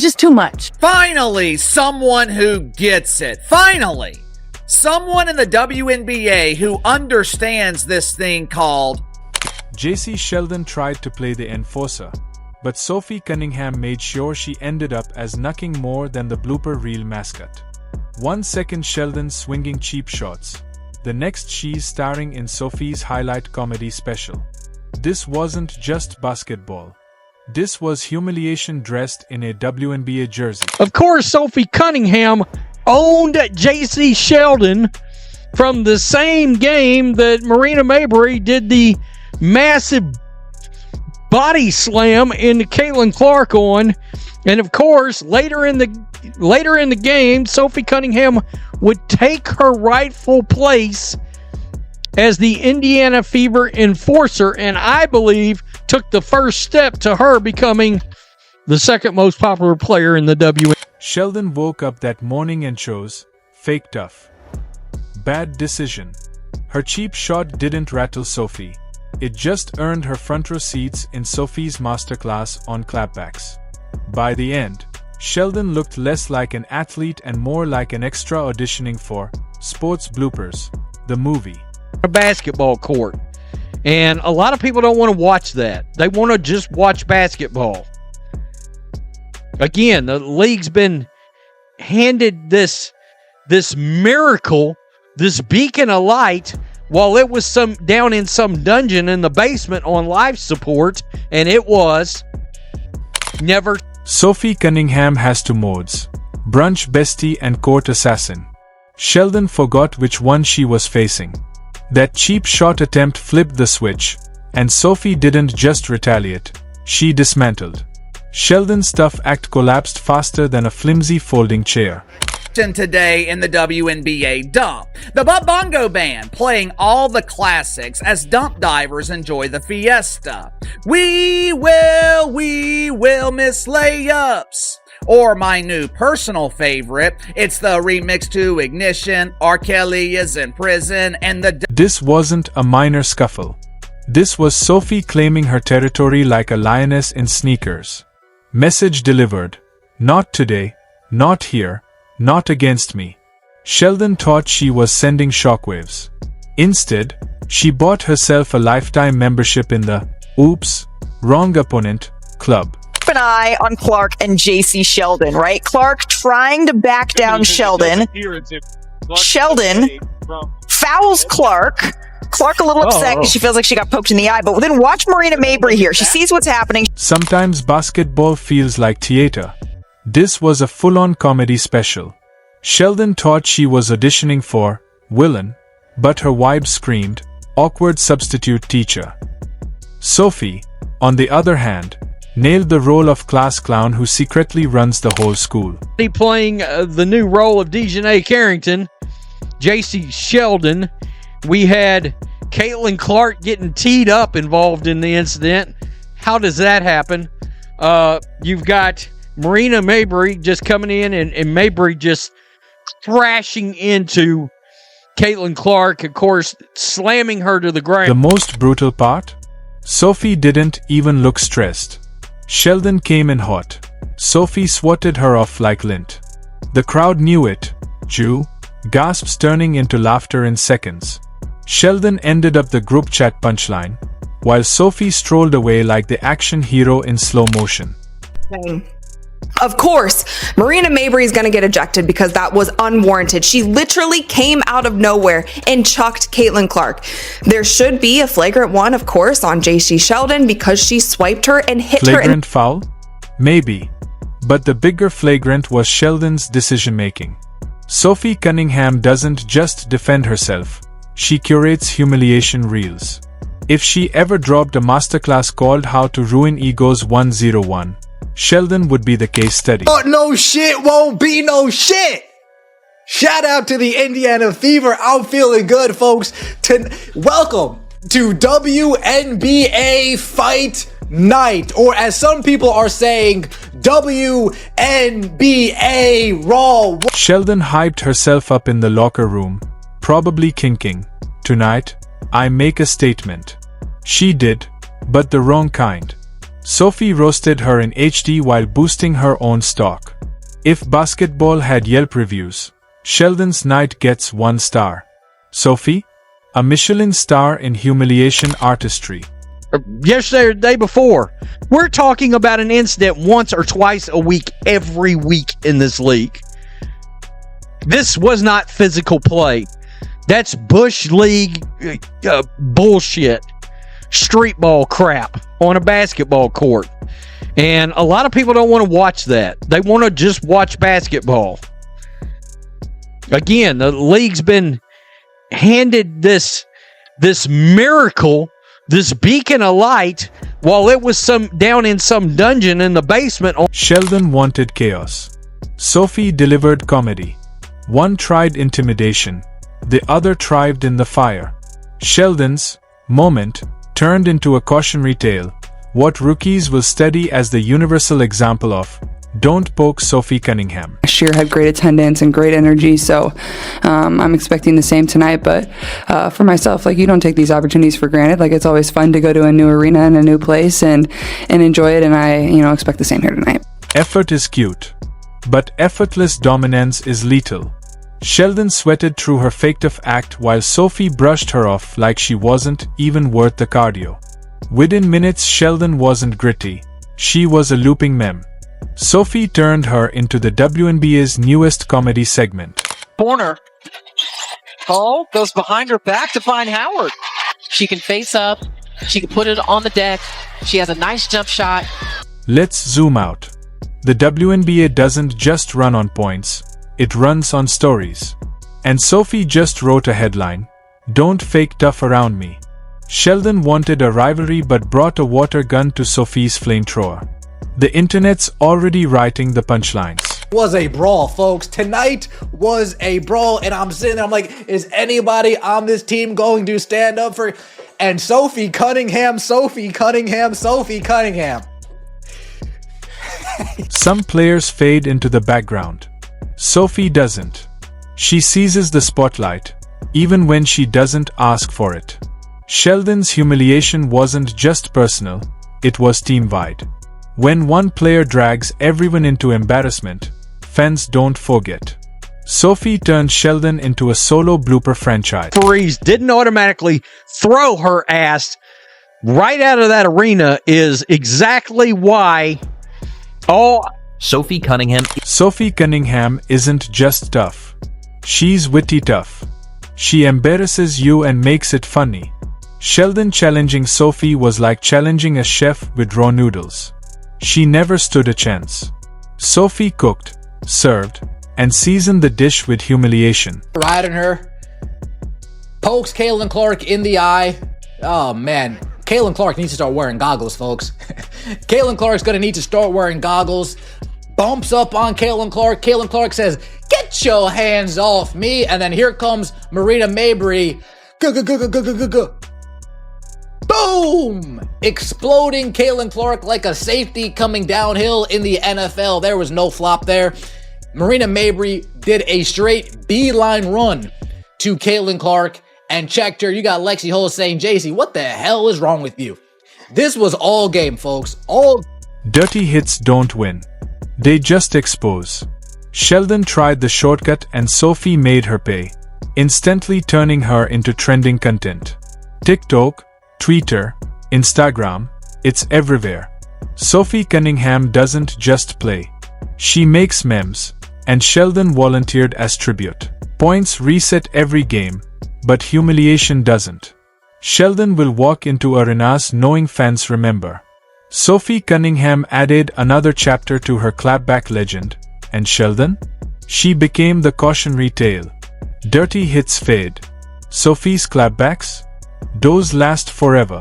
just too much. Finally, someone who gets it. Finally, someone in the WNBA who understands this thing called... Jacy Sheldon tried to play the enforcer, but Sophie Cunningham made sure she ended up as nothing more than the blooper reel mascot. 1 second Sheldon swinging cheap shots, the next she's starring in Sophie's highlight comedy special. This wasn't just basketball. This was humiliation dressed in a WNBA jersey. Of course, Sophie Cunningham owned Jacy Sheldon from the same game that Marina Mabrey did the massive body slam into Caitlin Clark on. And of course, later in the game, Sophie Cunningham would take her rightful place as the Indiana Fever enforcer, and I believe took the first step to her becoming the second most popular player in the WNBA. Sheldon woke up that morning and chose fake tough. Bad decision. Her cheap shot didn't rattle Sophie. It just earned her front row seats in Sophie's masterclass on clapbacks. By the end, Sheldon looked less like an athlete and more like an extra auditioning for Sports Bloopers, the movie. A basketball court. And a lot of people don't want to watch that. They want to just watch basketball. Again, the league's been handed this miracle, this beacon of light, while it was down in some dungeon in the basement on life support, and it was never. Sophie Cunningham has two modes: brunch bestie and court assassin. Sheldon forgot which one she was facing. That cheap shot attempt flipped the switch, and Sophie didn't just retaliate, she dismantled. Sheldon's tough act collapsed faster than a flimsy folding chair. Today in the WNBA dump, the Bongo Band playing all the classics as dump divers enjoy the fiesta. We will miss layups. Or my new personal favorite, it's the remix to Ignition, R. Kelly is in prison, and the... This wasn't a minor scuffle. This was Sophie claiming her territory like a lioness in sneakers. Message delivered. Not today, not here, not against me. Sheldon thought she was sending shockwaves. Instead, she bought herself a lifetime membership in the Oops, Wrong Opponent Club. An eye on Clark and Jacy Sheldon, right? Clark trying to back down Sheldon. Sheldon fouls Clark. Clark a little upset because she feels like she got poked in the eye. But then watch Marina Mabrey here. She sees what's happening. Sometimes basketball feels like theater. This was a full-on comedy special. Sheldon thought she was auditioning for villain, but her vibe screamed awkward substitute teacher. Sophie, on the other hand, nailed the role of class clown who secretly runs the whole school. Playing the new role of Dejanay Carrington, Jacy Sheldon. We had Caitlin Clark getting teed up involved in the incident. How does that happen? You've got Marina Mabrey just coming in and Mabrey just crashing into Caitlin Clark, of course, slamming her to the ground. The most brutal part? Sophie didn't even look stressed. Sheldon came in hot. Sophie swatted her off like lint. The crowd knew it. Jew, gasps turning into laughter in seconds. Sheldon ended up the group chat punchline, while Sophie strolled away like the action hero in slow motion. Of course, Marina Mabrey is going to get ejected because that was unwarranted. She literally came out of nowhere and chucked Caitlin Clark. There should be a flagrant one, of course, on Jacy Sheldon because she swiped her and hit her. Flagrant foul? Maybe. But the bigger flagrant was Sheldon's decision-making. Sophie Cunningham doesn't just defend herself. She curates humiliation reels. If she ever dropped a masterclass called How to Ruin Egos 101, Sheldon would be the case study. Oh, no shit won't be no shit! Shout out to the Indiana Fever. I'm feeling good, folks. Welcome to WNBA Fight Night, or as some people are saying, WNBA Raw. Sheldon hyped herself up in the locker room, probably kinking, "Tonight, I make a statement." She did, but the wrong kind. Sophie roasted her in HD while boosting her own stock. If basketball had Yelp reviews, Sheldon's night gets 1 star. Sophie? A Michelin star in humiliation artistry. Yesterday or the day before. We're talking about an incident once or twice a week, every week in this league. This was not physical play. That's Bush League bullshit. Street ball crap on a basketball court. And a lot of people don't want to watch that. They want to just watch basketball. Again, the league's been handed this miracle, this beacon of light, while it was down in some dungeon in the basement. Sheldon wanted chaos. Sophie delivered comedy. One tried intimidation. The other thrived in the fire. Sheldon's moment turned into a cautionary tale. What rookies will study as the universal example of don't poke Sophie Cunningham. Last year had great attendance and great energy, so I'm expecting the same tonight. But for myself, like, you don't take these opportunities for granted. Like, it's always fun to go to a new arena and a new place and enjoy it, and I expect the same here tonight. Effort is cute, but effortless dominance is lethal. Sheldon sweated through her fake-tough act while Sophie brushed her off like she wasn't even worth the cardio. Within minutes, Sheldon wasn't gritty. She was a looping meme. Sophie turned her into the WNBA's newest comedy segment. Corner. Oh, goes behind her back to find Howard. She can face up. She can put it on the deck. She has a nice jump shot. Let's zoom out. The WNBA doesn't just run on points. It runs on stories. And Sophie just wrote a headline, "Don't fake tough around me." Sheldon wanted a rivalry but brought a water gun to Sophie's flamethrower. The internet's already writing the punchlines. Was a brawl, folks. Tonight was a brawl, and I'm sitting there, I'm like, is anybody on this team going to stand up for... And Sophie Cunningham. Some players fade into the background. Sophie doesn't. She seizes the spotlight, even when she doesn't ask for it. Sheldon's humiliation wasn't just personal, it was team-wide. When one player drags everyone into embarrassment, fans don't forget. Sophie turned Sheldon into a solo blooper franchise. Referees didn't automatically throw her ass right out of that arena is exactly why Sophie Cunningham. Sophie Cunningham isn't just tough. She's witty tough. She embarrasses you and makes it funny. Sheldon challenging Sophie was like challenging a chef with raw noodles. She never stood a chance. Sophie cooked, served, and seasoned the dish with humiliation. Riding her. Pokes Caitlin Clark in the eye. Oh, man. Caitlin Clark needs to start wearing goggles, folks. Caitlin Clark's going to need to start wearing goggles. Bumps up on Caitlin Clark. Caitlin Clark says, "Get your hands off me." And then here comes Marina Mabrey. Boom! Exploding Caitlin Clark like a safety coming downhill in the NFL. There was no flop there. Marina Mabrey did a straight beeline run to Caitlin Clark and checked her. You got Lexi Hull saying, "Jacy, what the hell is wrong with you?" This was all game, folks. All dirty hits don't win. They just expose. Sheldon tried the shortcut and Sophie made her pay, instantly turning her into trending content. TikTok, Twitter, Instagram, it's everywhere. Sophie Cunningham doesn't just play. She makes memes, and Sheldon volunteered as tribute. Points reset every game, but humiliation doesn't. Sheldon will walk into arenas knowing fans remember. Sophie Cunningham added another chapter to her clapback legend, and Sheldon? She became the cautionary tale. Dirty hits fade. Sophie's clapbacks? Those last forever.